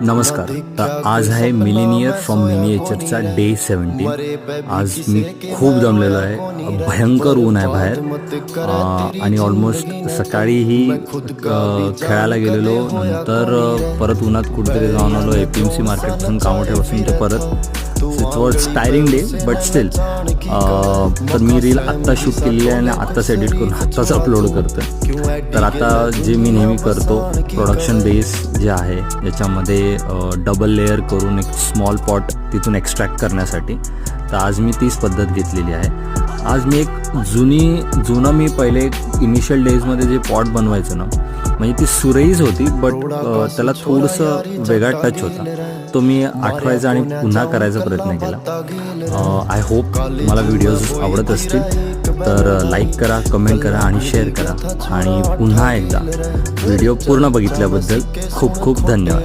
नमस्कार. तर आज आहे मिलेनियर फ्रॉम मिनिएचरचा डे 17. आज मी खूप दमलेलो आहे. भयंकर ऊन आहे बाहेर आणि ऑलमोस्ट सकाळीही खेळायला गेलेलो, नंतर परत उन्हात कुठेतरी जाऊन आलो. APMC मार्केटपासून कामोठ्यापासून ते परत. It was tiring day but still. तर मी रील आत्ता शूट केलेली आहे आणि आत्ताच एडिट करून आत्ताच अपलोड करतो. तर आता जे मी नेहमी करतो प्रोडक्शन बेस जे आहे ज्याच्यामध्ये डबल लेअर करून एक स्मॉल पॉट तिथून एक्स्ट्रॅक्ट करण्यासाठी, तर आज मी तीच पद्धत घेतलेली आहे. आज मी एक जुनं मी पहिले इनिशियल डेजमध्ये जे पॉट बनवायचं ना, म्हणजे ती सुरईच होती बट त्याला थोडंसं वेगळा टच होता. तो मी आठवायचा आणि पुन्हा करायचा प्रयत्न केला. आय होप मला व्हिडिओज आवडत असतील तर लाईक करा, कमेंट करा आणि शेअर करा. आणि पुन्हा एकदा व्हिडिओ पूर्ण बघितल्याबद्दल खूप खूप धन्यवाद.